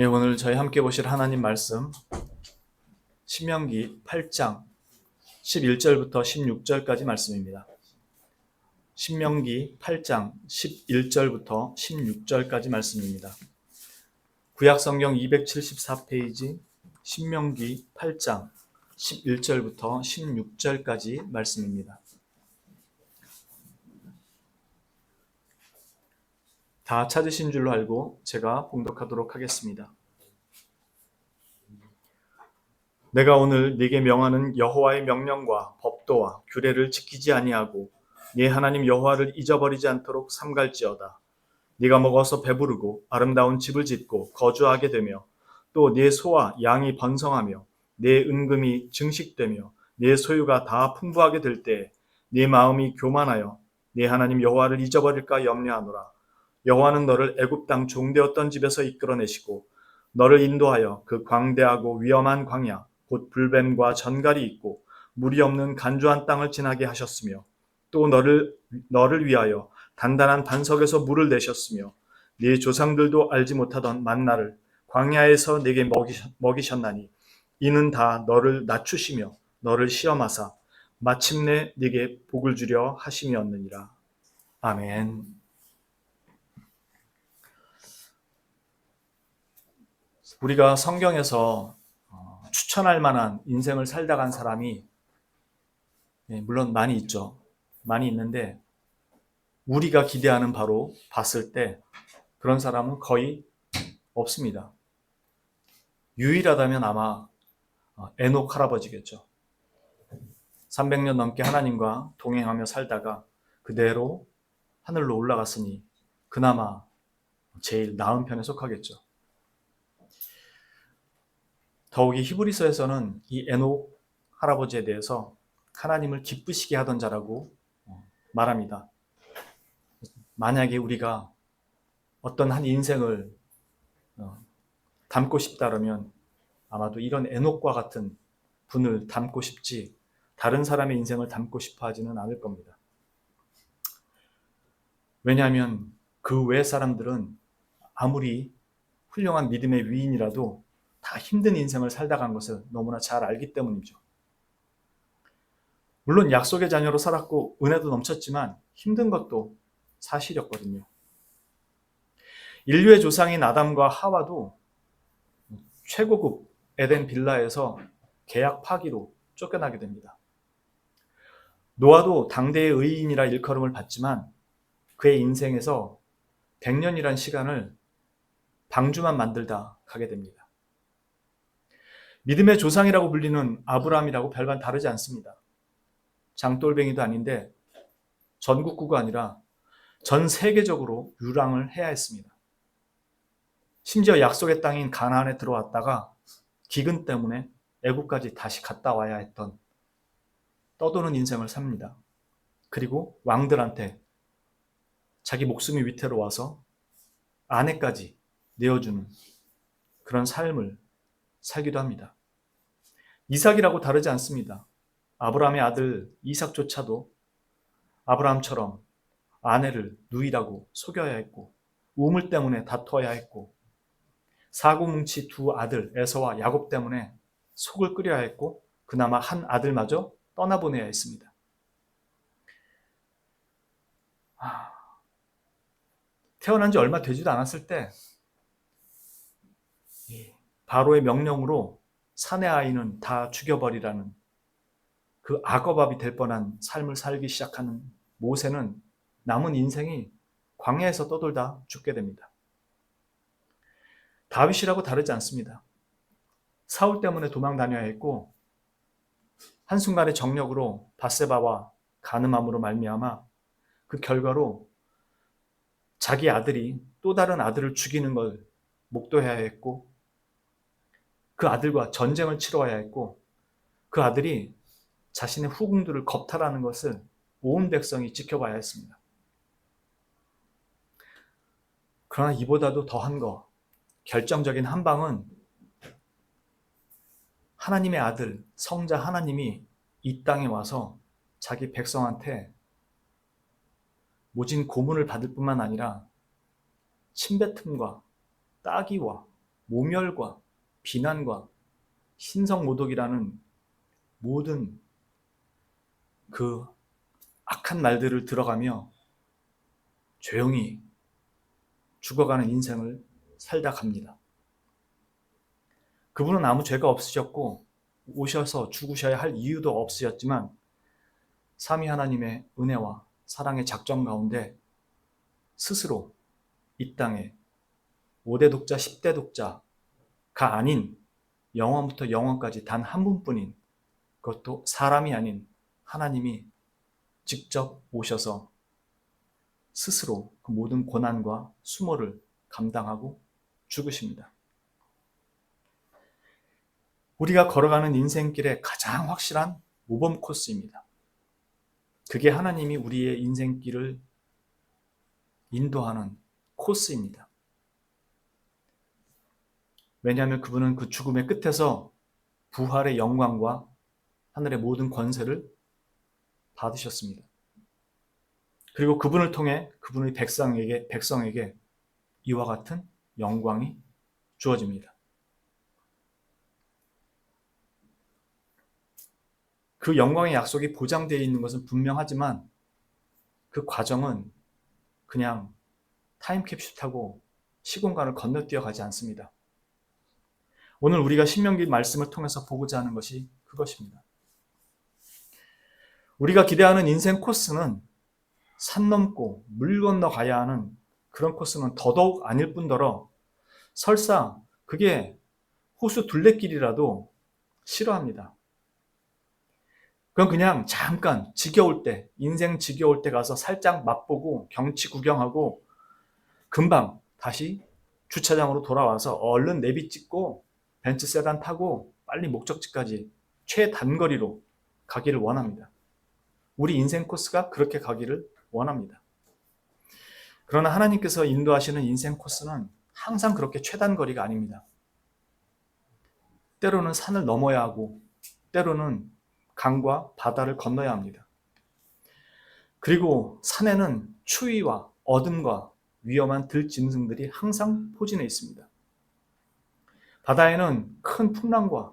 예, 오늘 저희 함께 보실 하나님 말씀 신명기 8장 11절부터 16절까지 말씀입니다. 신명기 8장 11절부터 16절까지 말씀입니다. 구약성경 274페이지 신명기 8장 11절부터 16절까지 말씀입니다. 다 찾으신 줄로 알고 제가 봉독하도록 하겠습니다. 내가 오늘 네게 명하는 여호와의 명령과 법도와 규례를 지키지 아니하고 네 하나님 여호와를 잊어버리지 않도록 삼갈지어다. 네가 먹어서 배부르고 아름다운 집을 짓고 거주하게 되며 또 네 소와 양이 번성하며 네 은금이 증식되며 네 소유가 다 풍부하게 될 때에 네 마음이 교만하여 네 하나님 여호와를 잊어버릴까 염려하노라. 여호와는 너를 애굽 땅 종되었던 집에서 이끌어내시고 너를 인도하여 그 광대하고 위험한 광야 곧 불뱀과 전갈이 있고 물이 없는 간주한 땅을 지나게 하셨으며 또 너를 위하여 단단한 반석에서 물을 내셨으며 네 조상들도 알지 못하던 만나를 광야에서 네게 먹이셨나니 이는 다 너를 낮추시며 너를 시험하사 마침내 네게 복을 주려 하심이었느니라. 아멘. 우리가 성경에서 추천할 만한 인생을 살다 간 사람이 물론 많이 있죠. 많이 있는데 우리가 기대하는 바로 봤을 때 그런 사람은 거의 없습니다. 유일하다면 아마 에녹 할아버지겠죠. 300년 넘게 하나님과 동행하며 살다가 그대로 하늘로 올라갔으니 그나마 제일 나은 편에 속하겠죠. 더욱이 히브리서에서는 이 에녹 할아버지에 대해서 하나님을 기쁘시게 하던 자라고 말합니다. 만약에 우리가 어떤 한 인생을 닮고 싶다면 아마도 이런 에녹과 같은 분을 닮고 싶지 다른 사람의 인생을 닮고 싶어 하지는 않을 겁니다. 왜냐하면 그 외 사람들은 아무리 훌륭한 믿음의 위인이라도 다 힘든 인생을 살다 간 것을 너무나 잘 알기 때문이죠. 물론 약속의 자녀로 살았고 은혜도 넘쳤지만 힘든 것도 사실이었거든요. 인류의 조상인 아담과 하와도 최고급 에덴 빌라에서 계약 파기로 쫓겨나게 됩니다. 노아도 당대의 의인이라 일컬음을 받지만 그의 인생에서 100년이란 시간을 방주만 만들다 가게 됩니다. 믿음의 조상이라고 불리는 아브라함이라고 별반 다르지 않습니다. 장돌뱅이도 아닌데 전국구가 아니라 전 세계적으로 유랑을 해야 했습니다. 심지어 약속의 땅인 가나안에 들어왔다가 기근 때문에 애국까지 다시 갔다 와야 했던 떠도는 인생을 삽니다. 그리고 왕들한테 자기 목숨이 위태로워서 아내까지 내어주는 그런 삶을 살기도 합니다. 이삭이라고 다르지 않습니다. 아브라함의 아들 이삭조차도 아브라함처럼 아내를 누이라고 속여야 했고 우물 때문에 다투어야 했고 사고뭉치 두 아들 에서와 야곱 때문에 속을 끓여야 했고 그나마 한 아들마저 떠나보내야 했습니다. 태어난 지 얼마 되지도 않았을 때 바로의 명령으로 사내 아이는 다 죽여버리라는 그 악어밥이 될 뻔한 삶을 살기 시작하는 모세는 남은 인생이 광야에서 떠돌다 죽게 됩니다. 다윗이라고 다르지 않습니다. 사울 때문에 도망 다녀야 했고 한순간의 정력으로 밧세바와 간음함으로 말미암아 그 결과로 자기 아들이 또 다른 아들을 죽이는 걸 목도해야 했고 그 아들과 전쟁을 치러야 했고 그 아들이 자신의 후궁들을 겁탈하는 것을 온 백성이 지켜봐야 했습니다. 그러나 이보다도 더한 거, 결정적인 한 방은 하나님의 아들, 성자 하나님이 이 땅에 와서 자기 백성한테 모진 고문을 받을 뿐만 아니라 침뱉음과 따귀와 모멸과 비난과 신성모독이라는 모든 그 악한 말들을 들어가며 조용히 죽어가는 인생을 살다 갑니다. 그분은 아무 죄가 없으셨고 오셔서 죽으셔야 할 이유도 없으셨지만 삼위 하나님의 은혜와 사랑의 작정 가운데 스스로 이 땅에 5대 독자, 10대 독자가 아닌 영원부터 영원까지 단 한 분뿐인, 그것도 사람이 아닌 하나님이 직접 오셔서 스스로 그 모든 고난과 수모를 감당하고 죽으십니다. 우리가 걸어가는 인생길의 가장 확실한 모범 코스입니다. 그게 하나님이 우리의 인생길을 인도하는 코스입니다. 왜냐하면 그분은 그 죽음의 끝에서 부활의 영광과 하늘의 모든 권세를 받으셨습니다. 그리고 그분을 통해 그분의 백성에게 이와 같은 영광이 주어집니다. 그 영광의 약속이 보장되어 있는 것은 분명하지만 그 과정은 그냥 타임캡슐 타고 시공간을 건너뛰어 가지 않습니다. 오늘 우리가 신명기 말씀을 통해서 보고자 하는 것이 그것입니다. 우리가 기대하는 인생 코스는 산 넘고 물 건너 가야 하는 그런 코스는 더더욱 아닐 뿐더러 설사 그게 호수 둘레길이라도 싫어합니다. 그건 그냥 잠깐 지겨울 때, 인생 지겨울 때 가서 살짝 맛보고 경치 구경하고 금방 다시 주차장으로 돌아와서 얼른 내비 찍고 벤츠 세단 타고 빨리 목적지까지 최단거리로 가기를 원합니다. 우리 인생 코스가 그렇게 가기를 원합니다. 그러나 하나님께서 인도하시는 인생 코스는 항상 그렇게 최단거리가 아닙니다. 때로는 산을 넘어야 하고 때로는 강과 바다를 건너야 합니다. 그리고 산에는 추위와 어둠과 위험한 들짐승들이 항상 포진해 있습니다. 바다에는 큰 풍랑과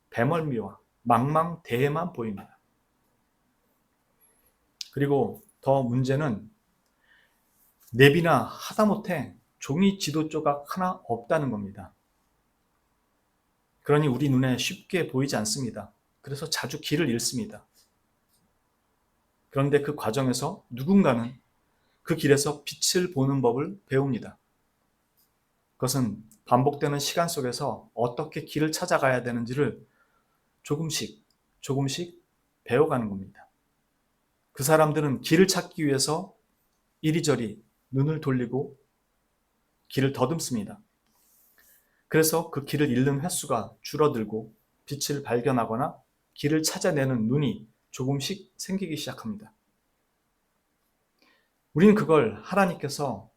배멀미와 망망대해만 보입니다. 그리고 더 문제는 내비나 하다못해 종이 지도 조각 하나 없다는 겁니다. 그러니 우리 눈에 쉽게 보이지 않습니다. 그래서 자주 길을 잃습니다. 그런데 그 과정에서 누군가는 그 길에서 빛을 보는 법을 배웁니다. 그것은 반복되는 시간 속에서 어떻게 길을 찾아가야 되는지를 조금씩 배워가는 겁니다. 그 사람들은 길을 찾기 위해서 이리저리 눈을 돌리고 길을 더듬습니다. 그래서 그 길을 잃는 횟수가 줄어들고 빛을 발견하거나 길을 찾아내는 눈이 조금씩 생기기 시작합니다. 우리는 그걸 하나님께서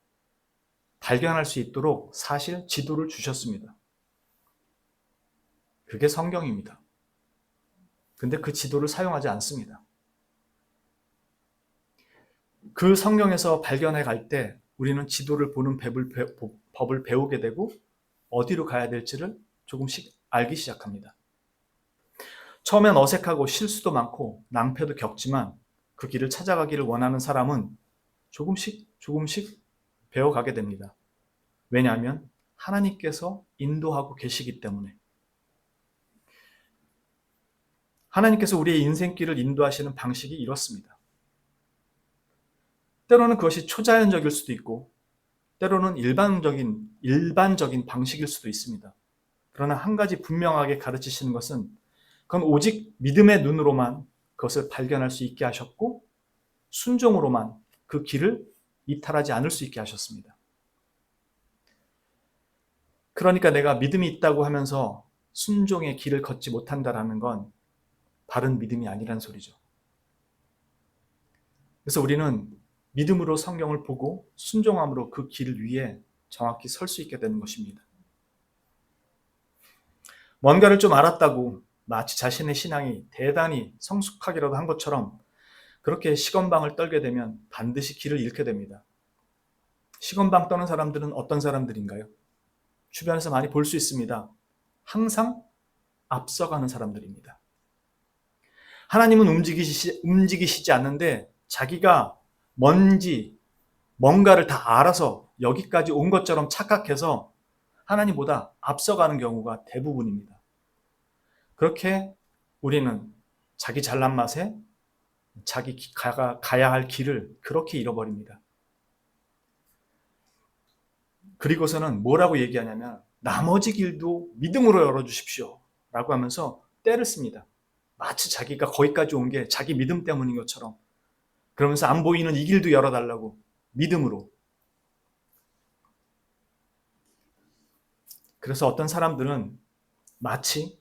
발견할 수 있도록 사실 지도를 주셨습니다. 그게 성경입니다. 근데 그 지도를 사용하지 않습니다. 그 성경에서 발견해 갈 때 우리는 지도를 보는 법을 배우게 되고 어디로 가야 될지를 조금씩 알기 시작합니다. 처음엔 어색하고 실수도 많고 낭패도 겪지만 그 길을 찾아가기를 원하는 사람은 조금씩 배워가게 됩니다. 왜냐하면 하나님께서 인도하고 계시기 때문에. 하나님께서 우리의 인생길을 인도하시는 방식이 이렇습니다. 때로는 그것이 초자연적일 수도 있고 때로는 일반적인 방식일 수도 있습니다. 그러나 한 가지 분명하게 가르치시는 것은 그건 오직 믿음의 눈으로만 그것을 발견할 수 있게 하셨고 순종으로만 그 길을 이탈하지 않을 수 있게 하셨습니다. 그러니까 내가 믿음이 있다고 하면서 순종의 길을 걷지 못한다는 건 바른 믿음이 아니란 소리죠. 그래서 우리는 믿음으로 성경을 보고 순종함으로 그 길 위에 정확히 설 수 있게 되는 것입니다. 뭔가를 좀 알았다고 마치 자신의 신앙이 대단히 성숙하기라도 한 것처럼 그렇게 시건방을 떨게 되면 반드시 길을 잃게 됩니다. 시건방 떠는 사람들은 어떤 사람들인가요? 주변에서 많이 볼 수 있습니다. 항상 앞서가는 사람들입니다. 하나님은 움직이시지 않는데 자기가 뭔가를 다 알아서 여기까지 온 것처럼 착각해서 하나님보다 앞서가는 경우가 대부분입니다. 그렇게 우리는 자기 잘난 맛에 자기 가야 할 길을 그렇게 잃어버립니다. 그리고서는 뭐라고 얘기하냐면 나머지 길도 믿음으로 열어주십시오 라고 하면서 때를 씁니다. 마치 자기가 거기까지 온 게 자기 믿음 때문인 것처럼. 그러면서 안 보이는 이 길도 열어달라고 믿음으로. 그래서 어떤 사람들은 마치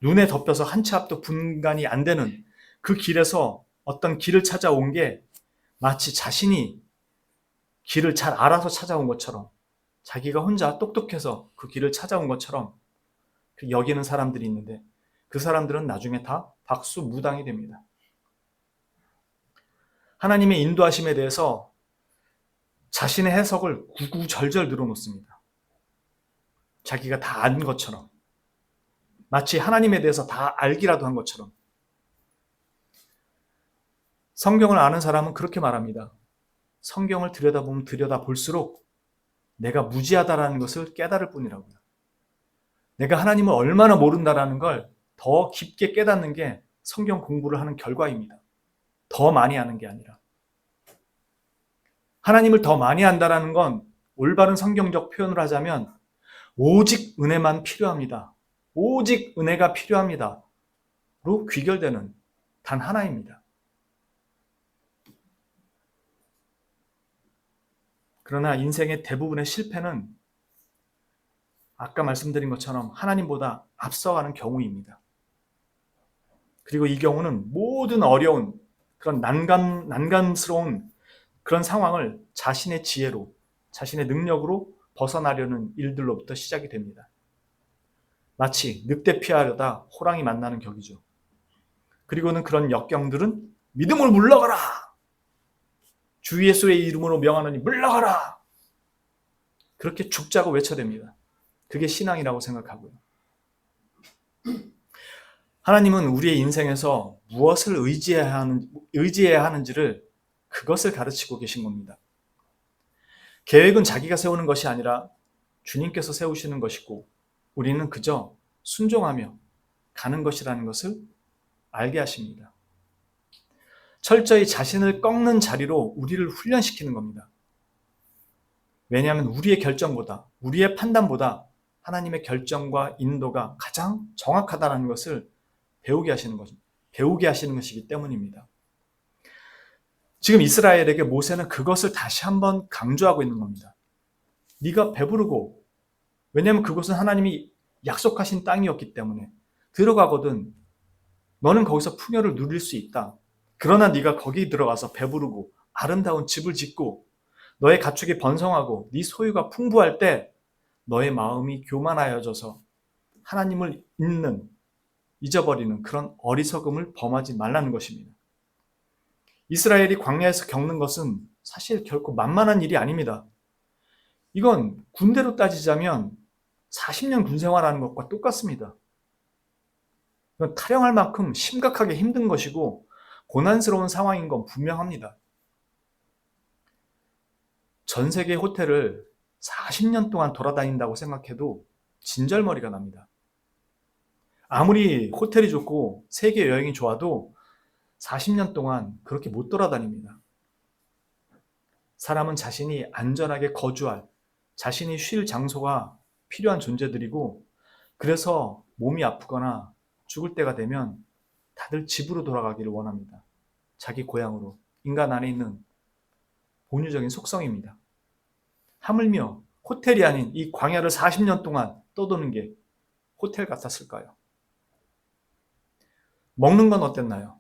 눈에 덮여서 한 치 앞도 분간이 안 되는 그 길에서 어떤 길을 찾아온 게 마치 자신이 길을 잘 알아서 찾아온 것처럼, 자기가 혼자 똑똑해서 그 길을 찾아온 것처럼 여기는 사람들이 있는데 그 사람들은 나중에 다 박수무당이 됩니다. 하나님의 인도하심에 대해서 자신의 해석을 구구절절 늘어놓습니다. 자기가 다 안 것처럼, 마치 하나님에 대해서 다 알기라도 한 것처럼. 성경을 아는 사람은 그렇게 말합니다. 성경을 들여다보면 들여다볼수록 내가 무지하다라는 것을 깨달을 뿐이라고요. 내가 하나님을 얼마나 모른다라는 걸 더 깊게 깨닫는 게 성경 공부를 하는 결과입니다. 더 많이 아는 게 아니라. 하나님을 더 많이 안다라는 건 올바른 성경적 표현을 하자면 오직 은혜만 필요합니다. 오직 은혜가 필요합니다. 로 귀결되는 단 하나입니다. 그러나 인생의 대부분의 실패는 아까 말씀드린 것처럼 하나님보다 앞서가는 경우입니다. 그리고 이 경우는 모든 어려운 그런 난감스러운 그런 상황을 자신의 지혜로, 자신의 능력으로 벗어나려는 일들로부터 시작이 됩니다. 마치 늑대 피하려다 호랑이 만나는 격이죠. 그리고는 그런 역경들은 믿음으로 물러가라! 주 예수의 이름으로 명하노니 물러가라! 그렇게 죽자고 외쳐댑니다. 그게 신앙이라고 생각하고요. 하나님은 우리의 인생에서 무엇을 의지해야 하는지를 그것을 가르치고 계신 겁니다. 계획은 자기가 세우는 것이 아니라 주님께서 세우시는 것이고 우리는 그저 순종하며 가는 것이라는 것을 알게 하십니다. 철저히 자신을 꺾는 자리로 우리를 훈련시키는 겁니다. 왜냐하면 우리의 결정보다, 우리의 판단보다 하나님의 결정과 인도가 가장 정확하다는 것을 배우게 하시는 것이기 때문입니다. 지금 이스라엘에게 모세는 그것을 다시 한번 강조하고 있는 겁니다. 네가 배부르고, 왜냐하면 그것은 하나님이 약속하신 땅이었기 때문에 들어가거든 너는 거기서 풍요를 누릴 수 있다. 그러나 네가 거기 들어가서 배부르고 아름다운 집을 짓고 너의 가축이 번성하고 네 소유가 풍부할 때 너의 마음이 교만하여져서 하나님을 잊어버리는 그런 어리석음을 범하지 말라는 것입니다. 이스라엘이 광야에서 겪는 것은 사실 결코 만만한 일이 아닙니다. 이건 군대로 따지자면 40년 군 생활하는 것과 똑같습니다. 이건 타령할 만큼 심각하게 힘든 것이고 고난스러운 상황인 건 분명합니다. 전 세계 호텔을 40년 동안 돌아다닌다고 생각해도 진절머리가 납니다. 아무리 호텔이 좋고 세계 여행이 좋아도 40년 동안 그렇게 못 돌아다닙니다. 사람은 자신이 안전하게 거주할, 자신이 쉴 장소가 필요한 존재들이고 그래서 몸이 아프거나 죽을 때가 되면 다들 집으로 돌아가기를 원합니다. 자기 고향으로. 인간 안에 있는 본유적인 속성입니다. 하물며 호텔이 아닌 이 광야를 40년 동안 떠도는 게 호텔 같았을까요? 먹는 건 어땠나요?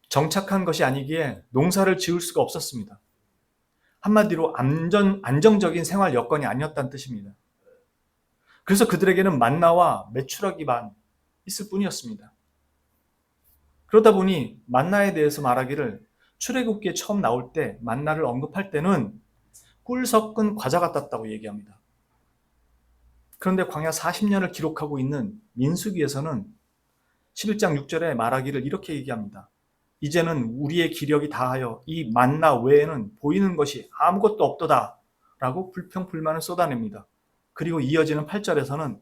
정착한 것이 아니기에 농사를 지을 수가 없었습니다. 한마디로 안정적인 생활 여건이 아니었다는 뜻입니다. 그래서 그들에게는 만나와 메추라기만 있을 뿐이었습니다. 그러다 보니 만나에 대해서 말하기를 출애굽기에 처음 나올 때 만나를 언급할 때는 꿀 섞은 과자 같았다고 얘기합니다. 그런데 광야 40년을 기록하고 있는 민수기에서는 11장 6절에 말하기를 이렇게 얘기합니다. 이제는 우리의 기력이 다하여 이 만나 외에는 보이는 것이 아무것도 없도다 라고 불평불만을 쏟아냅니다. 그리고 이어지는 8절에서는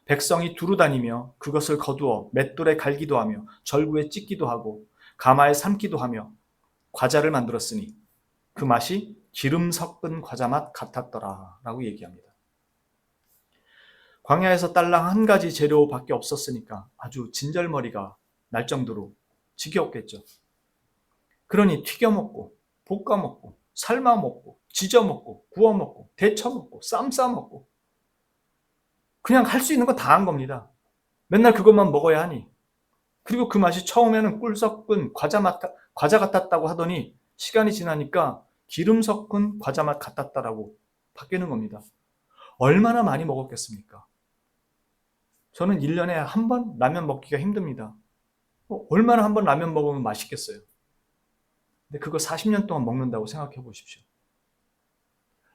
백성이 두루 다니며 그것을 거두어 맷돌에 갈기도 하며 절구에 찢기도 하고 가마에 삶기도 하며 과자를 만들었으니 그 맛이 기름 섞은 과자 맛 같았더라 라고 얘기합니다. 광야에서 딸랑 한 가지 재료밖에 없었으니까 아주 진절머리가 날 정도로 지겨웠겠죠. 그러니 튀겨 먹고 볶아 먹고 삶아 먹고 지져 먹고 구워 먹고 데쳐 먹고 쌈 싸 먹고 그냥 할 수 있는 거 다 한 겁니다. 맨날 그것만 먹어야 하니. 그리고 그 맛이 처음에는 꿀 섞은 과자 같았다고 하더니 시간이 지나니까 기름 섞은 과자 맛 같았다라고 바뀌는 겁니다. 얼마나 많이 먹었겠습니까? 저는 1년에 한 번 라면 먹기가 힘듭니다. 얼마나 한 번 라면 먹으면 맛있겠어요. 근데 그거 40년 동안 먹는다고 생각해 보십시오.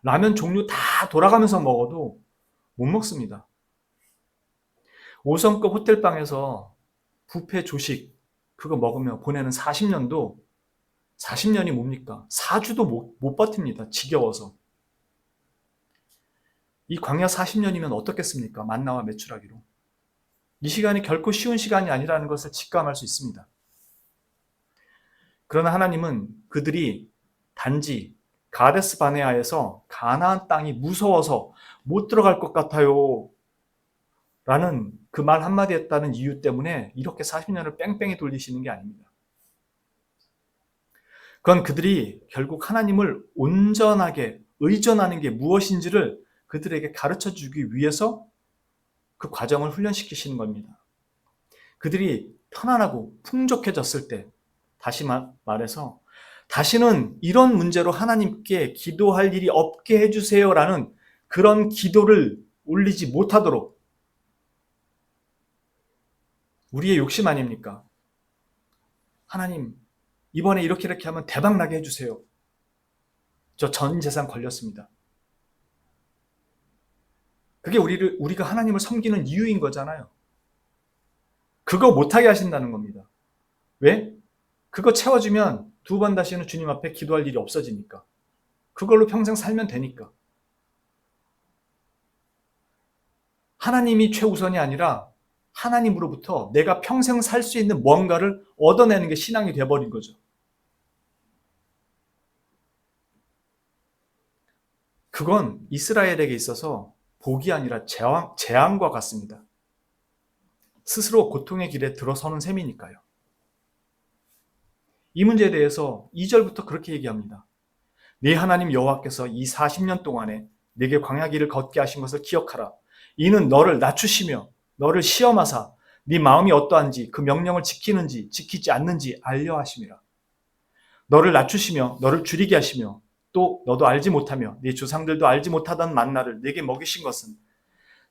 라면 종류 다 돌아가면서 먹어도 못 먹습니다. 5성급 호텔방에서 뷔페 조식 그거 먹으며 보내는 40년도 40년이 뭡니까? 4주도 못 버팁니다. 지겨워서. 이 광야 40년이면 어떻겠습니까? 만나와 메추라기로. 이 시간이 결코 쉬운 시간이 아니라는 것을 직감할 수 있습니다. 그러나 하나님은 그들이 단지 가데스 바네아에서 가나안 땅이 무서워서 못 들어갈 것 같아요 라는 그 말 한마디 했다는 이유 때문에 이렇게 40년을 뺑뺑이 돌리시는 게 아닙니다. 그건 그들이 결국 하나님을 온전하게 의존하는 게 무엇인지를 그들에게 가르쳐 주기 위해서 그 과정을 훈련시키시는 겁니다. 그들이 편안하고 풍족해졌을 때 다시 말해서 다시는 이런 문제로 하나님께 기도할 일이 없게 해주세요라는 그런 기도를 올리지 못하도록 우리의 욕심 아닙니까? 하나님 이번에 이렇게 하면 대박 나게 해주세요. 저 전 재산 걸렸습니다. 그게 우리가 하나님을 섬기는 이유인 거잖아요. 그거 못하게 하신다는 겁니다. 왜? 그거 채워주면 2번 다시는 주님 앞에 기도할 일이 없어지니까. 그걸로 평생 살면 되니까. 하나님이 최우선이 아니라 하나님으로부터 내가 평생 살 수 있는 뭔가를 얻어내는 게 신앙이 되어버린 거죠. 그건 이스라엘에게 있어서 복이 아니라 재앙과 같습니다. 스스로 고통의 길에 들어서는 셈이니까요. 이 문제에 대해서 2절부터 그렇게 얘기합니다. 네 하나님 여호와께서 이 40년 동안에 네게 광야 길을 걷게 하신 것을 기억하라. 이는 너를 낮추시며 너를 시험하사 네 마음이 어떠한지 그 명령을 지키는지 지키지 않는지 알려 하심이라. 너를 낮추시며 너를 줄이게 하시며 또 너도 알지 못하며 네 조상들도 알지 못하던 만나를 네게 먹이신 것은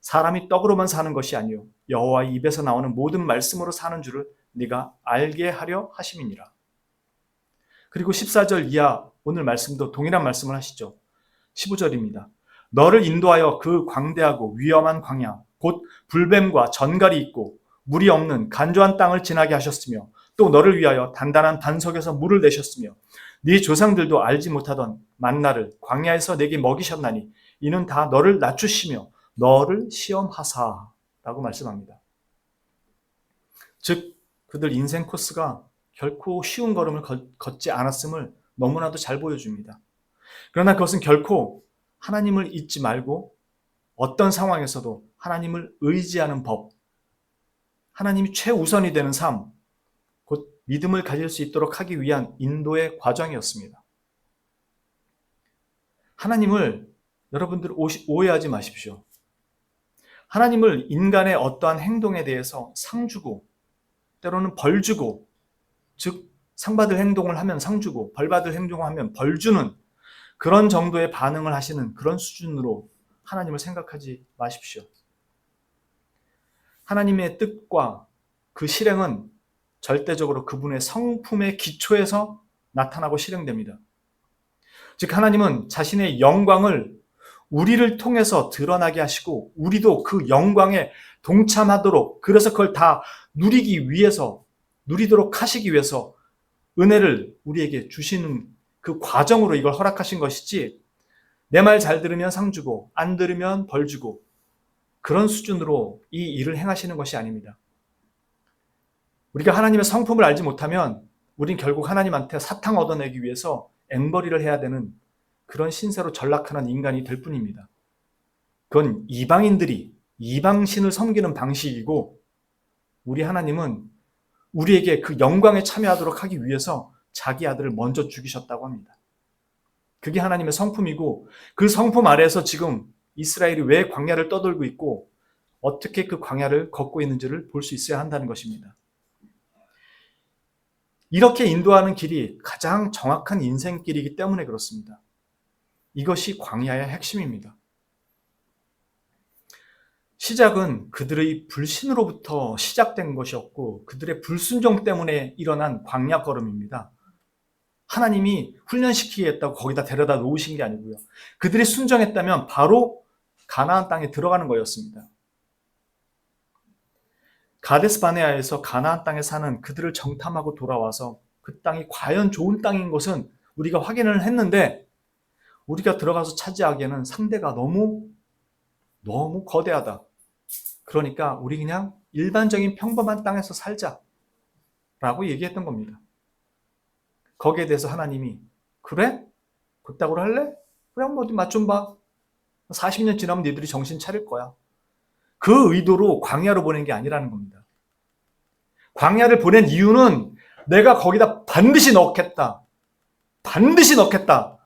사람이 떡으로만 사는 것이 아니요 여호와의 입에서 나오는 모든 말씀으로 사는 줄을 네가 알게 하려 하심이니라. 그리고 14절 이하 오늘 말씀도 동일한 말씀을 하시죠. 15절입니다. 너를 인도하여 그 광대하고 위험한 광야 곧 불뱀과 전갈이 있고 물이 없는 간조한 땅을 지나게 하셨으며 또 너를 위하여 단단한 반석에서 물을 내셨으며 네 조상들도 알지 못하던 만나를 광야에서 내게 먹이셨나니 이는 다 너를 낮추시며 너를 시험하사 라고 말씀합니다. 즉 그들 인생 코스가 결코 쉬운 걸음을 걷지 않았음을 너무나도 잘 보여줍니다. 그러나 그것은 결코 하나님을 잊지 말고 어떤 상황에서도 하나님을 의지하는 법, 하나님이 최우선이 되는 삶, 곧 믿음을 가질 수 있도록 하기 위한 인도의 과정이었습니다. 하나님을 여러분들 오해하지 마십시오. 하나님을 인간의 어떠한 행동에 대해서 상 주고 때로는 벌 주고 즉 상 받을 행동을 하면 상 주고 벌 받을 행동을 하면 벌 주는 그런 정도의 반응을 하시는 그런 수준으로 하나님을 생각하지 마십시오. 하나님의 뜻과 그 실행은 절대적으로 그분의 성품의 기초에서 나타나고 실행됩니다. 즉 하나님은 자신의 영광을 우리를 통해서 드러나게 하시고 우리도 그 영광에 동참하도록, 그래서 그걸 다 누리기 위해서, 누리도록 하시기 위해서 은혜를 우리에게 주시는 그 과정으로 이걸 허락하신 것이지, 내 말 잘 들으면 상 주고 안 들으면 벌 주고 그런 수준으로 이 일을 행하시는 것이 아닙니다. 우리가 하나님의 성품을 알지 못하면 우린 결국 하나님한테 사탕 얻어내기 위해서 앵벌이를 해야 되는 그런 신세로 전락하는 인간이 될 뿐입니다. 그건 이방인들이 이방신을 섬기는 방식이고, 우리 하나님은 우리에게 그 영광에 참여하도록 하기 위해서 자기 아들을 먼저 죽이셨다고 합니다. 그게 하나님의 성품이고, 그 성품 아래에서 지금 이스라엘이 왜 광야를 떠돌고 있고 어떻게 그 광야를 걷고 있는지를 볼 수 있어야 한다는 것입니다. 이렇게 인도하는 길이 가장 정확한 인생길이기 때문에 그렇습니다. 이것이 광야의 핵심입니다. 시작은 그들의 불신으로부터 시작된 것이었고 그들의 불순종 때문에 일어난 광야 걸음입니다. 하나님이 훈련시키겠다고 거기다 데려다 놓으신 게 아니고요. 그들이 순종했다면 바로 가나안 땅에 들어가는 거였습니다. 가데스 바네아에서 가나안 땅에 사는 그들을 정탐하고 돌아와서 그 땅이 과연 좋은 땅인 것은 우리가 확인을 했는데, 우리가 들어가서 차지하기에는 상대가 너무 거대하다. 그러니까 우리 그냥 일반적인 평범한 땅에서 살자라고 얘기했던 겁니다. 거기에 대해서 하나님이 그래? 그따구로 할래? 그래, 뭐 어디 맛 좀 봐. 40년 지나면 니들이 정신 차릴 거야. 그 의도로 광야로 보낸 게 아니라는 겁니다. 광야를 보낸 이유는 내가 거기다 반드시 넣겠다. 반드시 넣겠다.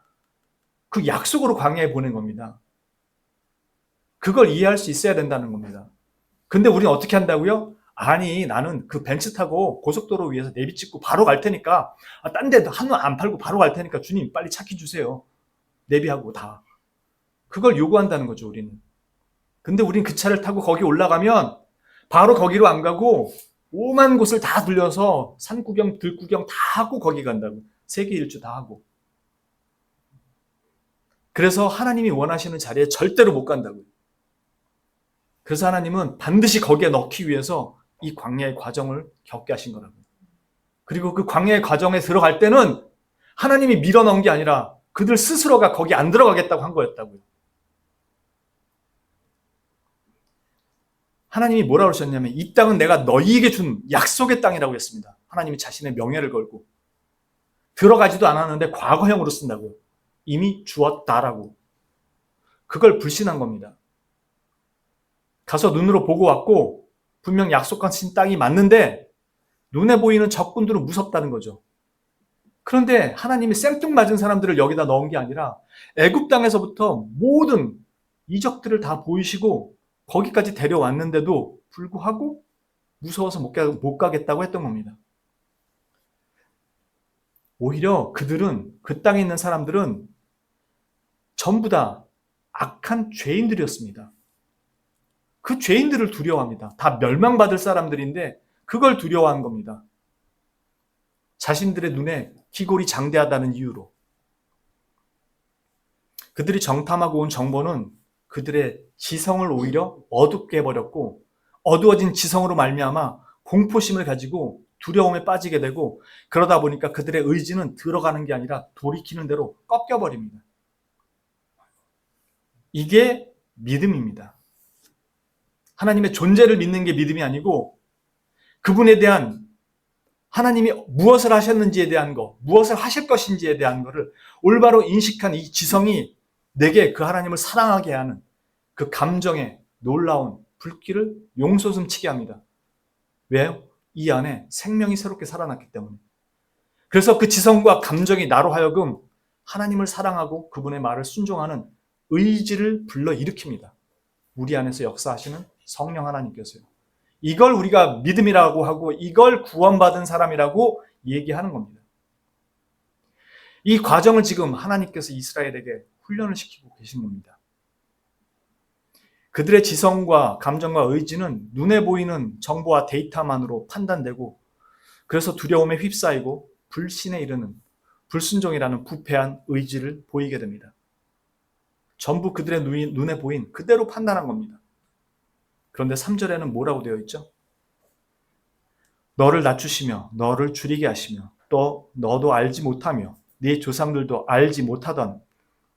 그 약속으로 광야에 보낸 겁니다. 그걸 이해할 수 있어야 된다는 겁니다. 근데 우리는 어떻게 한다고요? 아니, 나는 그 벤츠 타고 고속도로 위에서 내비 찍고 바로 갈 테니까, 딴 데 한우 안 팔고 바로 갈 테니까 주님 빨리 차키 주세요. 내비하고 다. 그걸 요구한다는 거죠, 우리는. 근데 우린 그 차를 타고 거기 올라가면 바로 거기로 안 가고 오만 곳을 다 들려서 산 구경, 들 구경 다 하고 거기 간다고. 세계 일주 다 하고. 그래서 하나님이 원하시는 자리에 절대로 못 간다고요. 그래서 하나님은 반드시 거기에 넣기 위해서 이 광야의 과정을 겪게 하신 거라고요. 그리고 그 광야의 과정에 들어갈 때는 하나님이 밀어넣은 게 아니라 그들 스스로가 거기 안 들어가겠다고 한 거였다고요. 하나님이 뭐라고 하셨냐면 이 땅은 내가 너희에게 준 약속의 땅이라고 했습니다. 하나님이 자신의 명예를 걸고. 들어가지도 않았는데 과거형으로 쓴다고요. 이미 주었다라고. 그걸 불신한 겁니다. 가서 눈으로 보고 왔고 분명 약속하신 땅이 맞는데 눈에 보이는 적군들은 무섭다는 거죠. 그런데 하나님이 생뚱맞은 사람들을 여기다 넣은 게 아니라 애굽 땅에서부터 모든 이적들을 다 보이시고 거기까지 데려왔는데도 불구하고 무서워서 못 가겠다고 했던 겁니다. 오히려 그들은, 그 땅에 있는 사람들은 전부 다 악한 죄인들이었습니다. 그 죄인들을 두려워합니다. 다 멸망받을 사람들인데 그걸 두려워한 겁니다. 자신들의 눈에 기골이 장대하다는 이유로. 그들이 정탐하고 온 정보는 그들의 지성을 오히려 어둡게 해버렸고, 어두워진 지성으로 말미암아 공포심을 가지고 두려움에 빠지게 되고, 그러다 보니까 그들의 의지는 들어가는 게 아니라 돌이키는 대로 꺾여버립니다. 이게 믿음입니다. 하나님의 존재를 믿는 게 믿음이 아니고 그분에 대한, 하나님이 무엇을 하셨는지에 대한 거, 무엇을 하실 것인지에 대한 거를 올바로 인식한 이 지성이 내게 그 하나님을 사랑하게 하는 그 감정의 놀라운 불길을 용솟음 치게 합니다. 왜요? 이 안에 생명이 새롭게 살아났기 때문에. 그래서 그 지성과 감정이 나로 하여금 하나님을 사랑하고 그분의 말을 순종하는 의지를 불러일으킵니다. 우리 안에서 역사하시는 성령 하나님께서요. 이걸 우리가 믿음이라고 하고 이걸 구원받은 사람이라고 얘기하는 겁니다. 이 과정을 지금 하나님께서 이스라엘에게 훈련을 시키고 계신 겁니다. 그들의 지성과 감정과 의지는 눈에 보이는 정보와 데이터만으로 판단되고, 그래서 두려움에 휩싸이고 불신에 이르는 불순종이라는 부패한 의지를 보이게 됩니다. 전부 그들의 눈에 보인 그대로 판단한 겁니다. 그런데 3절에는 뭐라고 되어 있죠? 너를 낮추시며 너를 줄이게 하시며 또 너도 알지 못하며 네 조상들도 알지 못하던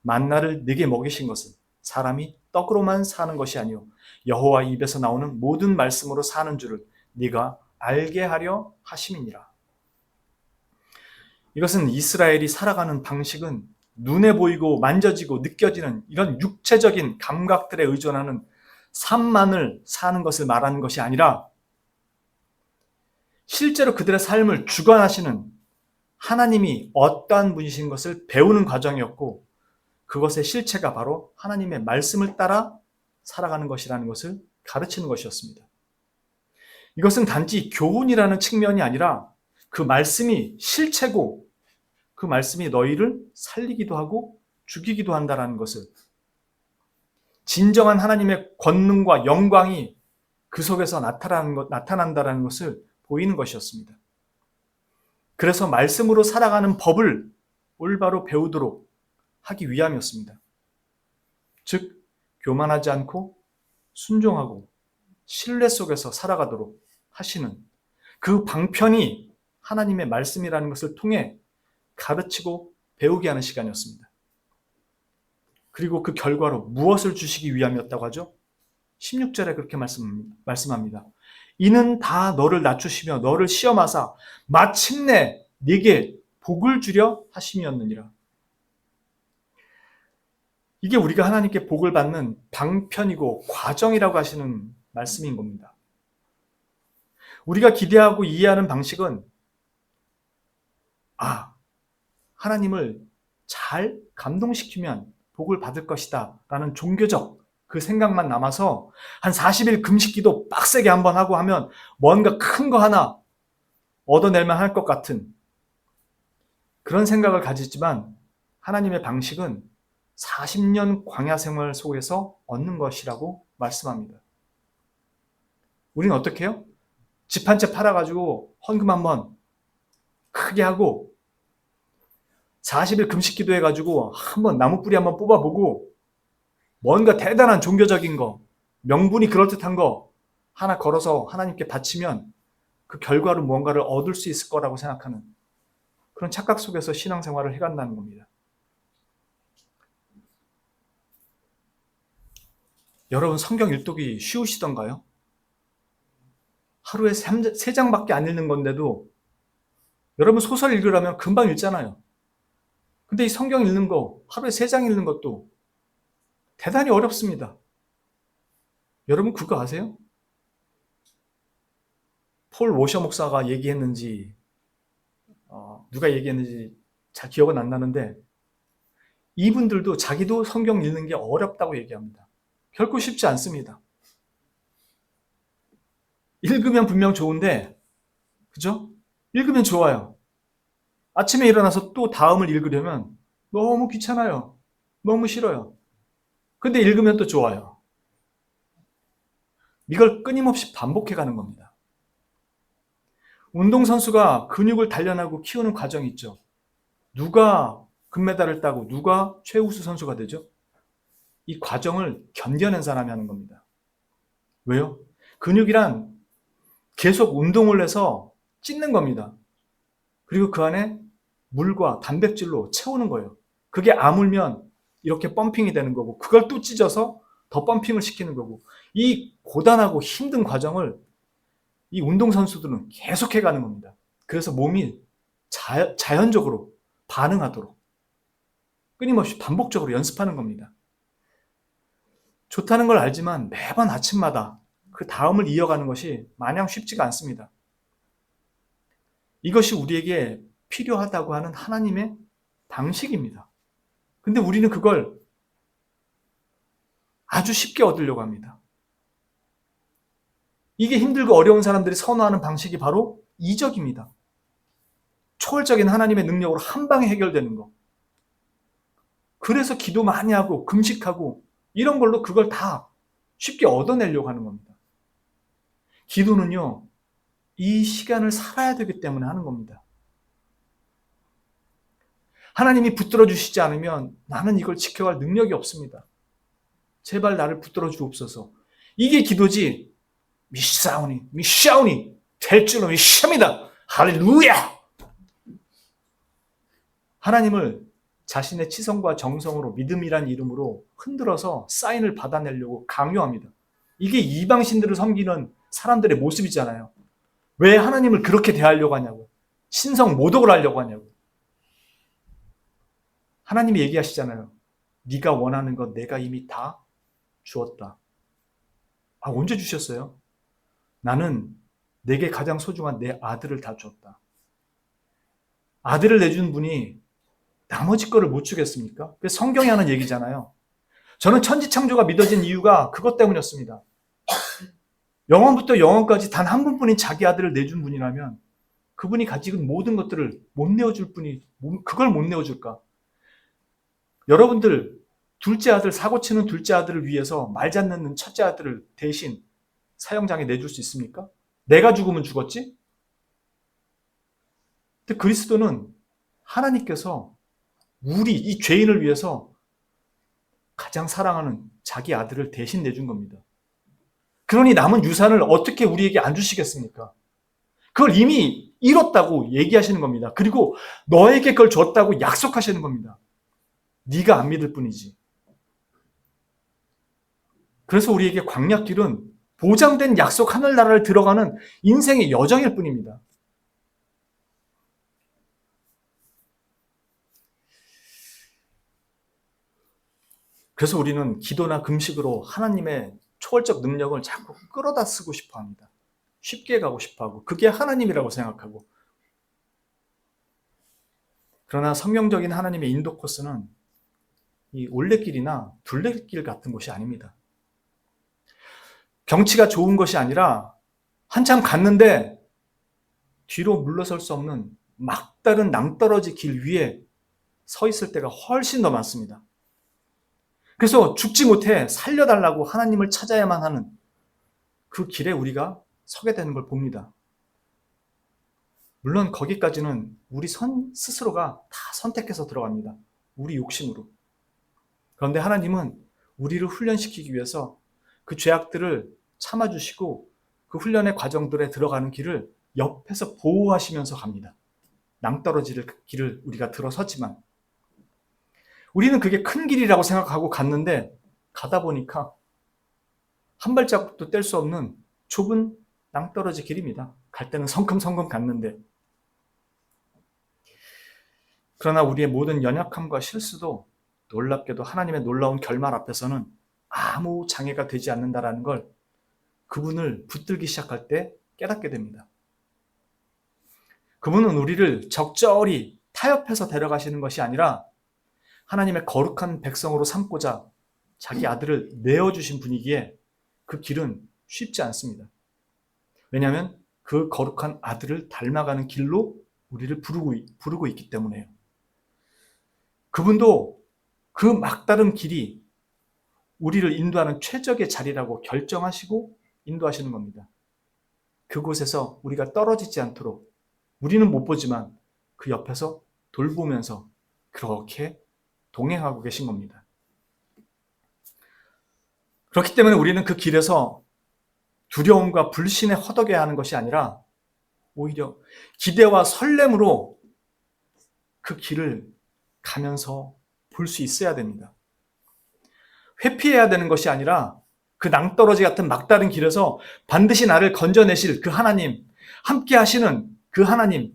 만나를 네게 먹이신 것은 사람이 떡으로만 사는 것이 아니요 여호와 입에서 나오는 모든 말씀으로 사는 줄을 네가 알게 하려 하심이니라. 이것은 이스라엘이 살아가는 방식은 눈에 보이고 만져지고 느껴지는 이런 육체적인 감각들에 의존하는 삶만을 사는 것을 말하는 것이 아니라 실제로 그들의 삶을 주관하시는 하나님이 어떠한 분이신 것을 배우는 과정이었고 그것의 실체가 바로 하나님의 말씀을 따라 살아가는 것이라는 것을 가르치는 것이었습니다. 이것은 단지 교훈이라는 측면이 아니라 그 말씀이 실체고 그 말씀이 너희를 살리기도 하고 죽이기도 한다는 것을, 진정한 하나님의 권능과 영광이 그 속에서 나타난다는 것을 보이는 것이었습니다. 그래서 말씀으로 살아가는 법을 올바로 배우도록 하기 위함이었습니다. 즉, 교만하지 않고 순종하고 신뢰 속에서 살아가도록 하시는 그 방편이 하나님의 말씀이라는 것을 통해 가르치고 배우게 하는 시간이었습니다. 그리고 그 결과로 무엇을 주시기 위함이었다고 하죠? 16절에 그렇게 말씀합니다. 이는 다 너를 낮추시며 너를 시험하사 마침내 네게 복을 주려 하심이었느니라. 이게 우리가 하나님께 복을 받는 방편이고 과정이라고 하시는 말씀인 겁니다. 우리가 기대하고 이해하는 방식은 하나님을 잘 감동시키면 복을 받을 것이다 라는 종교적 그 생각만 남아서 한 40일 금식기도 빡세게 한번 하고 하면 뭔가 큰 거 하나 얻어낼만 할 것 같은 그런 생각을 가지지만 하나님의 방식은 40년 광야 생활 속에서 얻는 것이라고 말씀합니다. 우리는 어떻게 해요? 집 한 채 팔아가지고 헌금 한번 크게 하고 40일 금식 기도해가지고 한번 나무 뿌리 한번 뽑아보고 뭔가 대단한 종교적인 거, 명분이 그럴듯한 거 하나 걸어서 하나님께 바치면 그 결과로 무언가를 얻을 수 있을 거라고 생각하는 그런 착각 속에서 신앙생활을 해간다는 겁니다. 여러분 성경 읽기 쉬우시던가요? 하루에 3장밖에 안 읽는 건데도 여러분 소설 읽으려면 금방 읽잖아요. 근데 이 성경 읽는 거 하루에 3장 읽는 것도 대단히 어렵습니다. 여러분 그거 아세요? 폴 워셔 목사가 얘기했는지 누가 얘기했는지 잘 기억은 안 나는데 이분들도 자기도 성경 읽는 게 어렵다고 얘기합니다. 결코 쉽지 않습니다. 읽으면 분명 좋은데, 그죠? 읽으면 좋아요. 아침에 일어나서 또 다음을 읽으려면 너무 귀찮아요. 너무 싫어요. 근데 읽으면 또 좋아요. 이걸 끊임없이 반복해가는 겁니다. 운동선수가 근육을 단련하고 키우는 과정이 있죠. 누가 금메달을 따고 누가 최우수 선수가 되죠? 이 과정을 견뎌낸 사람이 하는 겁니다. 왜요? 근육이란 계속 운동을 해서 찢는 겁니다. 그리고 그 안에 물과 단백질로 채우는 거예요. 그게 아물면 이렇게 펌핑이 되는 거고 그걸 또 찢어서 더 펌핑을 시키는 거고 이 고단하고 힘든 과정을 이 운동선수들은 계속해 가는 겁니다. 그래서 몸이 자연적으로 반응하도록 끊임없이 반복적으로 연습하는 겁니다. 좋다는 걸 알지만 매번 아침마다 그 다음을 이어가는 것이 마냥 쉽지가 않습니다. 이것이 우리에게 필요하다고 하는 하나님의 방식입니다. 근데 우리는 그걸 아주 쉽게 얻으려고 합니다. 이게 힘들고 어려운 사람들이 선호하는 방식이 바로 이적입니다. 초월적인 하나님의 능력으로 한 방에 해결되는 거. 그래서 기도 많이 하고 금식하고 이런 걸로 그걸 다 쉽게 얻어내려고 하는 겁니다. 기도는요, 이 시간을 살아야 되기 때문에 하는 겁니다. 하나님이 붙들어 주시지 않으면 나는 이걸 지켜갈 능력이 없습니다. 제발 나를 붙들어 주옵소서. 이게 기도지. 미샤오니 될 줄로 미샤입니다. 할렐루야. 하나님을 자신의 치성과 정성으로 믿음이란 이름으로 흔들어서 사인을 받아내려고 강요합니다. 이게 이방신들을 섬기는 사람들의 모습이잖아요. 왜 하나님을 그렇게 대하려고 하냐고. 신성 모독을 하려고 하냐고. 하나님이 얘기하시잖아요. 네가 원하는 것 내가 이미 다 주었다. 언제 주셨어요? 나는 내게 가장 소중한 내 아들을 다 줬다. 아들을 내준 분이 나머지 거를 못 주겠습니까? 그게 성경이 하는 얘기잖아요. 저는 천지창조가 믿어진 이유가 그것 때문이었습니다. 영원부터 영원까지 단 한 분뿐인 자기 아들을 내준 분이라면 그분이 가지고 있는 모든 것들을 못 내어줄 분이 그걸 못 내어줄까? 여러분들 둘째 아들, 사고치는 둘째 아들을 위해서 말 잘 듣는 첫째 아들을 대신 사형장에 내줄 수 있습니까? 내가 죽으면 죽었지? 근데 그리스도는 하나님께서 우리 이 죄인을 위해서 가장 사랑하는 자기 아들을 대신 내준 겁니다. 그러니 남은 유산을 어떻게 우리에게 안 주시겠습니까? 그걸 이미 잃었다고 얘기하시는 겁니다. 그리고 너에게 그걸 줬다고 약속하시는 겁니다. 네가 안 믿을 뿐이지. 그래서 우리에게 광야길은 보장된 약속 하늘나라를 들어가는 인생의 여정일 뿐입니다. 그래서 우리는 기도나 금식으로 하나님의 초월적 능력을 자꾸 끌어다 쓰고 싶어 합니다. 쉽게 가고 싶어 하고, 그게 하나님이라고 생각하고. 그러나 성경적인 하나님의 인도 코스는 이 올레길이나 둘레길 같은 곳이 아닙니다. 경치가 좋은 것이 아니라 한참 갔는데 뒤로 물러설 수 없는 막다른 낭떠러지 길 위에 서 있을 때가 훨씬 더 많습니다. 그래서 죽지 못해 살려달라고 하나님을 찾아야만 하는 그 길에 우리가 서게 되는 걸 봅니다. 물론 거기까지는 우리 스스로가 다 선택해서 들어갑니다. 우리 욕심으로. 그런데 하나님은 우리를 훈련시키기 위해서 그 죄악들을 참아주시고 그 훈련의 과정들에 들어가는 길을 옆에서 보호하시면서 갑니다. 낭떠러지를 길을 우리가 들어섰지만 우리는 그게 큰 길이라고 생각하고 갔는데 가다 보니까 한 발자국도 뗄 수 없는 좁은 낭떠러지 길입니다. 갈 때는 성큼성큼 갔는데. 그러나 우리의 모든 연약함과 실수도 놀랍게도 하나님의 놀라운 결말 앞에서는 아무 장애가 되지 않는다라는 걸 그분을 붙들기 시작할 때 깨닫게 됩니다. 그분은 우리를 적절히 타협해서 데려가시는 것이 아니라 하나님의 거룩한 백성으로 삼고자 자기 아들을 내어주신 분이기에 그 길은 쉽지 않습니다. 왜냐하면 그 거룩한 아들을 닮아가는 길로 우리를 부르고 있기 때문에요. 그분도 그 막다른 길이 우리를 인도하는 최적의 자리라고 결정하시고 인도하시는 겁니다. 그곳에서 우리가 떨어지지 않도록 우리는 못 보지만 그 옆에서 돌보면서 그렇게 동행하고 계신 겁니다. 그렇기 때문에 우리는 그 길에서 두려움과 불신에 허덕여야 하는 것이 아니라 오히려 기대와 설렘으로 그 길을 가면서 볼 수 있어야 됩니다. 회피해야 되는 것이 아니라 그 낭떠러지 같은 막다른 길에서 반드시 나를 건져내실 그 하나님, 함께 하시는 그 하나님,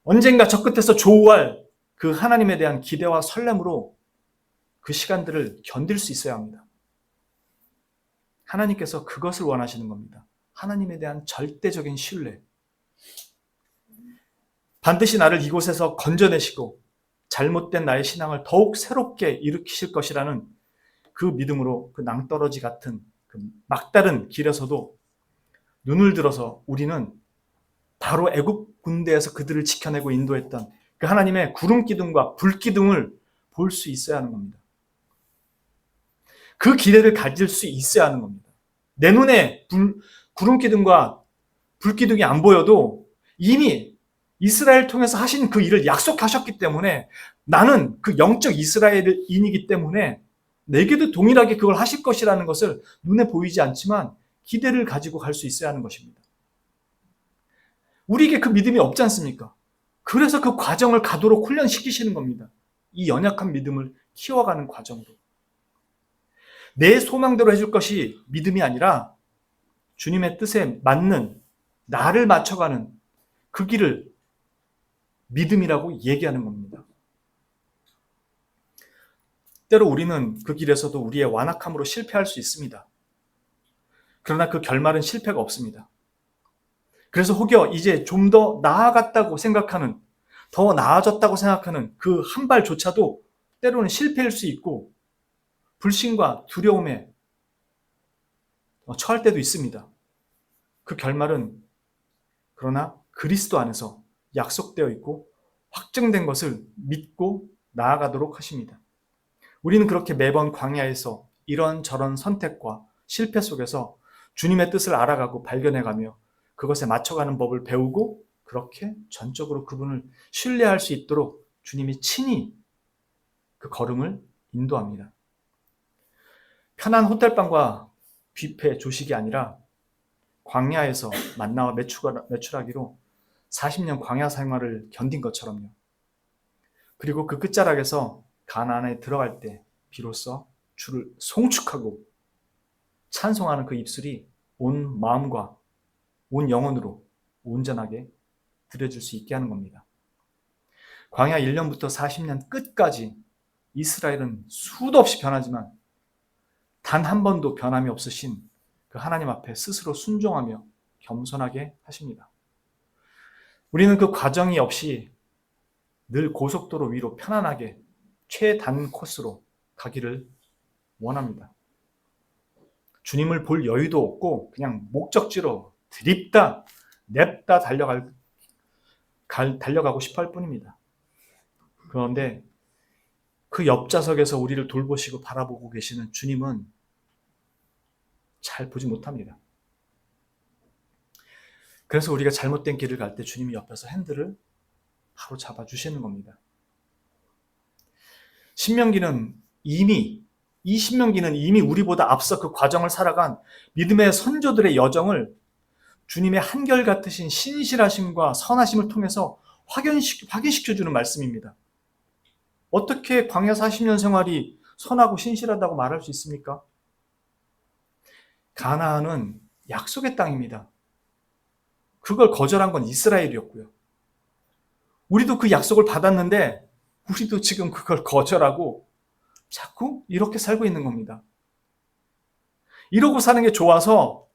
언젠가 저 끝에서 조우할 그 하나님에 대한 기대와 설렘으로 그 시간들을 견딜 수 있어야 합니다. 하나님께서 그것을 원하시는 겁니다. 하나님에 대한 절대적인 신뢰. 반드시 나를 이곳에서 건져내시고 잘못된 나의 신앙을 더욱 새롭게 일으키실 것이라는 그 믿음으로 그 낭떠러지 같은 그 막다른 길에서도 눈을 들어서 우리는 바로 애굽 군대에서 그들을 지켜내고 인도했던 그 하나님의 구름 기둥과 불 기둥을 볼 수 있어야 하는 겁니다. 그 기대를 가질 수 있어야 하는 겁니다. 내 눈에 구름 기둥과 불 기둥이 안 보여도 이미 이스라엘 통해서 하신 그 일을 약속하셨기 때문에 나는 그 영적 이스라엘인이기 때문에 내게도 동일하게 그걸 하실 것이라는 것을 눈에 보이지 않지만 기대를 가지고 갈 수 있어야 하는 것입니다. 우리에게 그 믿음이 없지 않습니까? 그래서 그 과정을 가도록 훈련시키시는 겁니다. 이 연약한 믿음을 키워가는 과정으로. 내 소망대로 해줄 것이 믿음이 아니라 주님의 뜻에 맞는, 나를 맞춰가는 그 길을 믿음이라고 얘기하는 겁니다. 때로 우리는 그 길에서도 우리의 완악함으로 실패할 수 있습니다. 그러나 그 결말은 실패가 없습니다. 그래서 혹여 이제 좀 더 나아갔다고 생각하는, 더 나아졌다고 생각하는 그 한 발조차도 때로는 실패일 수 있고 불신과 두려움에 처할 때도 있습니다. 그 결말은 그러나 그리스도 안에서 약속되어 있고 확정된 것을 믿고 나아가도록 하십니다. 우리는 그렇게 매번 광야에서 이런저런 선택과 실패 속에서 주님의 뜻을 알아가고 발견해가며 그것에 맞춰가는 법을 배우고 그렇게 전적으로 그분을 신뢰할 수 있도록 주님이 친히 그 걸음을 인도합니다. 편한 호텔방과 뷔페 조식이 아니라 광야에서 만나와 매출하기로 40년 광야 생활을 견딘 것처럼요. 그리고 그 끝자락에서 가나안에 들어갈 때 비로소 주를 송축하고 찬송하는 그 입술이 온 마음과 온 영혼으로 온전하게 드려질 수 있게 하는 겁니다. 광야 1년부터 40년 끝까지 이스라엘은 수도 없이 변하지만 단 한 번도 변함이 없으신 그 하나님 앞에 스스로 순종하며 겸손하게 하십니다. 우리는 그 과정이 없이 늘 고속도로 위로 편안하게 최단 코스로 가기를 원합니다. 주님을 볼 여유도 없고 그냥 목적지로 드립다 냅다 달려가고 싶어 할 뿐입니다. 그런데 그 옆좌석에서 우리를 돌보시고 바라보고 계시는 주님은 잘 보지 못합니다. 그래서 우리가 잘못된 길을 갈 때 주님이 옆에서 핸들을 바로 잡아주시는 겁니다. 이 신명기는 이미 우리보다 앞서 그 과정을 살아간 믿음의 선조들의 여정을 주님의 한결같으신 신실하심과 선하심을 통해서 확인시켜주는 말씀입니다. 어떻게 광야 40년 생활이 선하고 신실하다고 말할 수 있습니까? 가나안은 약속의 땅입니다. 그걸 거절한 건 이스라엘이었고요. 우리도 그 약속을 받았는데 우리도 지금 그걸 거절하고 자꾸 이렇게 살고 있는 겁니다. 이러고 사는 게 좋아서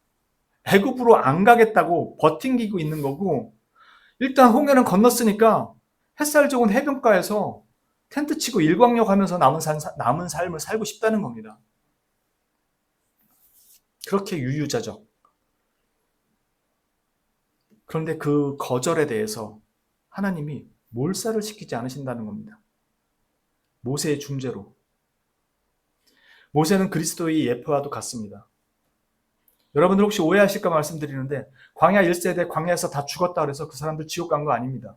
애굽으로 안 가겠다고 버팅기고 있는 거고, 일단 홍해는 건넜으니까 햇살 좋은 해변가에서 텐트 치고 일광욕 하면서 남은 삶을 살고 싶다는 겁니다. 그렇게 유유자적. 그런데 그 거절에 대해서 하나님이 몰살을 시키지 않으신다는 겁니다. 모세의 중재로. 모세는 그리스도의 예표와도 같습니다. 여러분들 혹시 오해하실까 말씀드리는데 광야 1세대 광야에서 다 죽었다 그래서 그 사람들 지옥 간 거 아닙니다.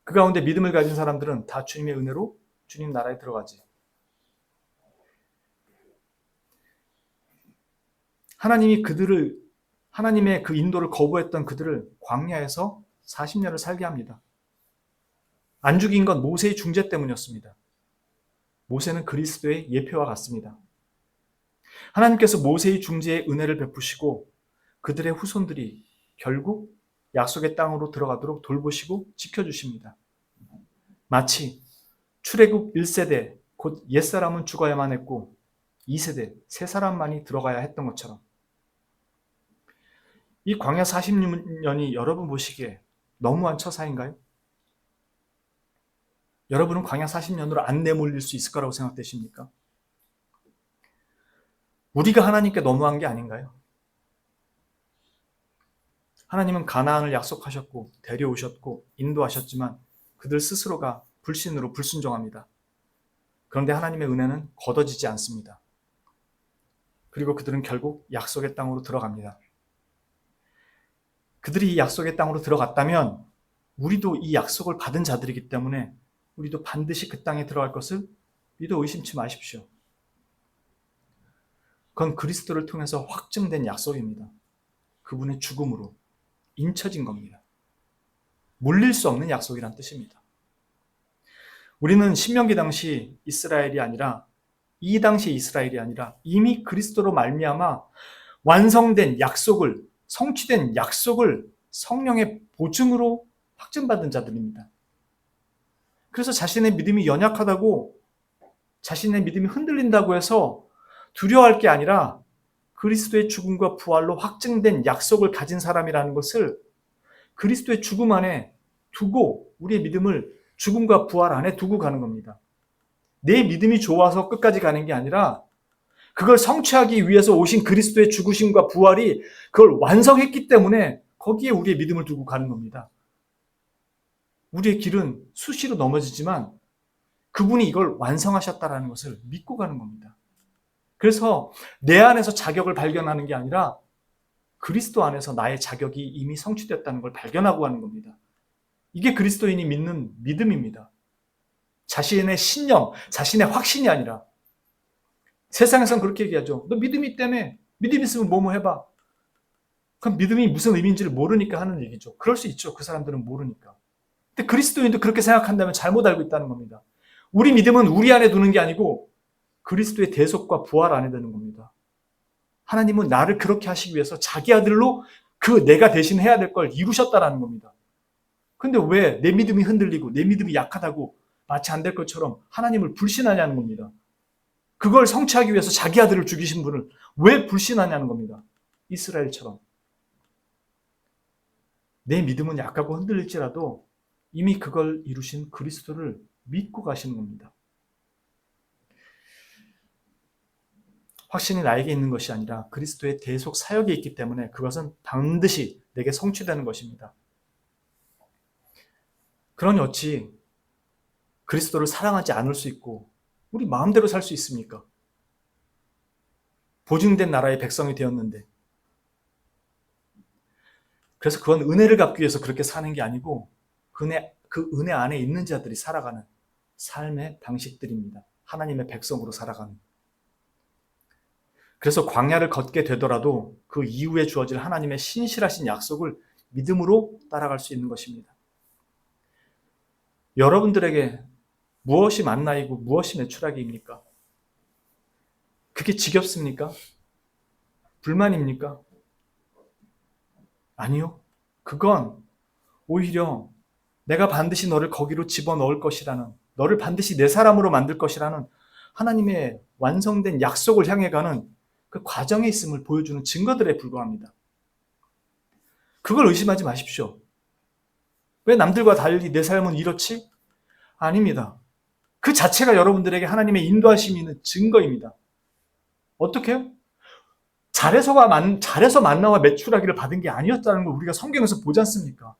그 가운데 믿음을 가진 사람들은 다 주님의 은혜로 주님 나라에 들어가지. 하나님의 그 인도를 거부했던 그들을 광야에서 40년을 살게 합니다. 안 죽인 건 모세의 중재 때문이었습니다. 모세는 그리스도의 예표와 같습니다. 하나님께서 모세의 중재의 은혜를 베푸시고 그들의 후손들이 결국 약속의 땅으로 들어가도록 돌보시고 지켜주십니다. 마치 출애굽 1세대 곧 옛사람은 죽어야만 했고 2세대 새 사람만이 들어가야 했던 것처럼 이 광야 40년이 여러분 보시기에 너무한 처사인가요? 여러분은 광야 40년으로 안 내몰릴 수 있을 거라고 생각되십니까? 우리가 하나님께 너무한 게 아닌가요? 하나님은 가나안을 약속하셨고 데려오셨고 인도하셨지만 그들 스스로가 불신으로 불순종합니다. 그런데 하나님의 은혜는 걷어지지 않습니다. 그리고 그들은 결국 약속의 땅으로 들어갑니다. 그들이 이 약속의 땅으로 들어갔다면 우리도 이 약속을 받은 자들이기 때문에 우리도 반드시 그 땅에 들어갈 것을 믿어 의심치 마십시오. 그건 그리스도를 통해서 확증된 약속입니다. 그분의 죽음으로 인쳐진 겁니다. 물릴 수 없는 약속이란 뜻입니다. 우리는 신명기 당시 이스라엘이 아니라 이 당시 이스라엘이 아니라 이미 그리스도로 말미암아 완성된 약속을, 성취된 약속을 성령의 보증으로 확증받은 자들입니다. 그래서 자신의 믿음이 연약하다고, 자신의 믿음이 흔들린다고 해서 두려워할 게 아니라 그리스도의 죽음과 부활로 확증된 약속을 가진 사람이라는 것을 그리스도의 죽음 안에 두고, 우리의 믿음을 죽음과 부활 안에 두고 가는 겁니다. 내 믿음이 좋아서 끝까지 가는 게 아니라 그걸 성취하기 위해서 오신 그리스도의 죽으심과 부활이 그걸 완성했기 때문에 거기에 우리의 믿음을 두고 가는 겁니다. 우리의 길은 수시로 넘어지지만 그분이 이걸 완성하셨다는 것을 믿고 가는 겁니다. 그래서 내 안에서 자격을 발견하는 게 아니라 그리스도 안에서 나의 자격이 이미 성취됐다는 걸 발견하고 가는 겁니다. 이게 그리스도인이 믿는 믿음입니다. 자신의 신념, 자신의 확신이 아니라. 세상에서는 그렇게 얘기하죠. 너 믿음이 있다며. 믿음 있으면 뭐뭐 해봐. 그럼 믿음이 무슨 의미인지를 모르니까 하는 얘기죠. 그럴 수 있죠. 그 사람들은 모르니까. 근데 그리스도인도 그렇게 생각한다면 잘못 알고 있다는 겁니다. 우리 믿음은 우리 안에 두는 게 아니고 그리스도의 대속과 부활 안에 두는 겁니다. 하나님은 나를 그렇게 하시기 위해서 자기 아들로 그 내가 대신 해야 될 걸 이루셨다라는 겁니다. 근데 왜 내 믿음이 흔들리고 내 믿음이 약하다고 마치 안 될 것처럼 하나님을 불신하냐는 겁니다. 그걸 성취하기 위해서 자기 아들을 죽이신 분을 왜 불신하냐는 겁니다. 이스라엘처럼. 내 믿음은 약하고 흔들릴지라도 이미 그걸 이루신 그리스도를 믿고 가시는 겁니다. 확신이 나에게 있는 것이 아니라 그리스도의 대속 사역이 있기 때문에 그것은 반드시 내게 성취되는 것입니다. 그러니 어찌 그리스도를 사랑하지 않을 수 있고 우리 마음대로 살 수 있습니까? 보증된 나라의 백성이 되었는데. 그래서 그건 은혜를 갚기 위해서 그렇게 사는 게 아니고 그 은혜 안에 있는 자들이 살아가는 삶의 방식들입니다. 하나님의 백성으로 살아가는. 그래서 광야를 걷게 되더라도 그 이후에 주어질 하나님의 신실하신 약속을 믿음으로 따라갈 수 있는 것입니다. 여러분들에게 무엇이 만나이고 무엇이 매출하기입니까? 그게 지겹습니까? 불만입니까? 아니요. 그건 오히려 내가 반드시 너를 거기로 집어넣을 것이라는, 너를 반드시 내 사람으로 만들 것이라는 하나님의 완성된 약속을 향해 가는 그 과정에 있음을 보여주는 증거들에 불과합니다. 그걸 의심하지 마십시오. 왜 남들과 달리 내 삶은 이렇지? 아닙니다. 그 자체가 여러분들에게 하나님의 인도하심이 있는 증거입니다. 어떻게요? 잘해서 만나와 매출하기를 받은 게 아니었다는 걸 우리가 성경에서 보지 않습니까?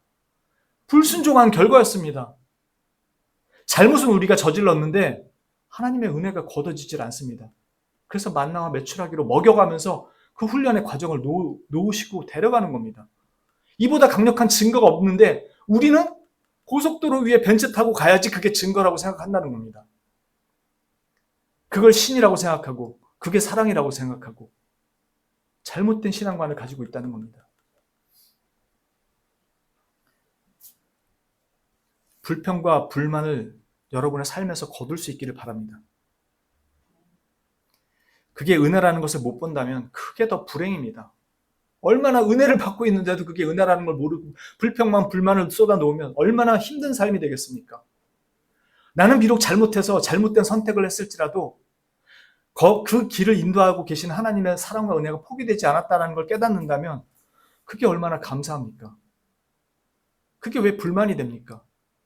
불순종한 결과였습니다. 잘못은 우리가 저질렀는데 하나님의 은혜가 거둬지질 않습니다. 그래서 만나와 매출하기로 먹여가면서 그 훈련의 과정을 놓으시고 데려가는 겁니다. 이보다 강력한 증거가 없는데 우리는 고속도로 위에 벤츠 타고 가야지 그게 증거라고 생각한다는 겁니다. 그걸 신이라고 생각하고 그게 사랑이라고 생각하고 잘못된 신앙관을 가지고 있다는 겁니다. 불평과 불만을 여러분의 삶에서 거둘 수 있기를 바랍니다. 그게 은혜라는 것을 못 본다면 그게 더 불행입니다. 얼마나 은혜를 받고 있는데도 그게 은혜라는 걸 모르고 불평만 불만을 쏟아놓으면 얼마나 힘든 삶이 되겠습니까? 나는 비록 잘못해서 잘못된 선택을 했을지라도 그 길을 인도하고 계신 하나님의 사랑과 은혜가 포기되지 않았다는 걸 깨닫는다면 그게 얼마나 감사합니까? 그게 왜 불만이 됩니까?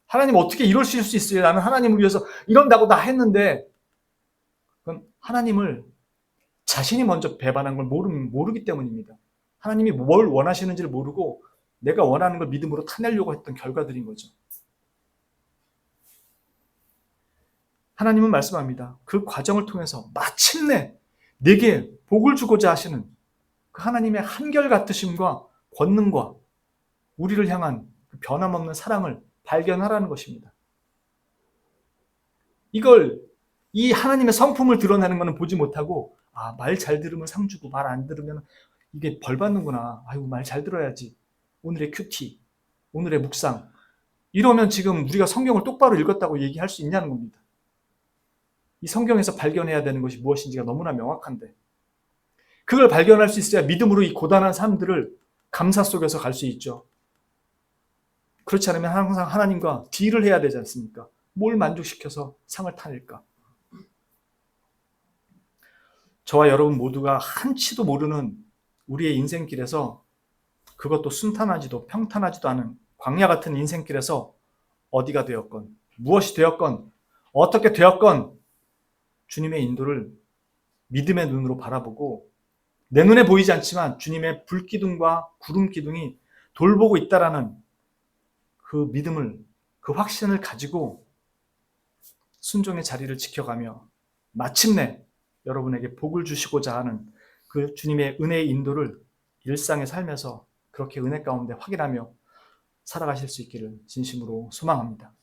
하나님 어떻게 이러실 수 있어요? 나는 하나님을 위해서 이런다고 다 했는데. 그건 하나님을 자신이 먼저 배반한 걸 모르기 때문입니다. 하나님이 뭘 원하시는지를 모르고 내가 원하는 걸 믿음으로 타내려고 했던 결과들인 거죠. 하나님은 말씀합니다. 그 과정을 통해서 마침내 내게 복을 주고자 하시는 그 하나님의 한결같으심과 권능과 우리를 향한 그 변함없는 사랑을 발견하라는 것입니다. 이걸 이 하나님의 성품을 드러내는 것은 보지 못하고 아, 말 잘 들으면 상 주고 말 안 들으면 이게 벌 받는구나. 아이고, 말 잘 들어야지. 오늘의 큐티, 오늘의 묵상. 이러면 지금 우리가 성경을 똑바로 읽었다고 얘기할 수 있냐는 겁니다. 이 성경에서 발견해야 되는 것이 무엇인지가 너무나 명확한데 그걸 발견할 수 있어야 믿음으로 이 고단한 삶들을 감사 속에서 갈 수 있죠. 그렇지 않으면 항상 하나님과 딜을 해야 되지 않습니까? 뭘 만족시켜서 상을 타낼까? 저와 여러분 모두가 한치도 모르는 우리의 인생길에서 그것도 순탄하지도 평탄하지도 않은 광야 같은 인생길에서 어디가 되었건 무엇이 되었건 어떻게 되었건 주님의 인도를 믿음의 눈으로 바라보고 내 눈에 보이지 않지만 주님의 불기둥과 구름기둥이 돌보고 있다라는 그 믿음을, 그 확신을 가지고 순종의 자리를 지켜가며 마침내 여러분에게 복을 주시고자 하는 그 주님의 은혜의 인도를 일상의 삶에서 그렇게 은혜 가운데 확인하며 살아가실 수 있기를 진심으로 소망합니다.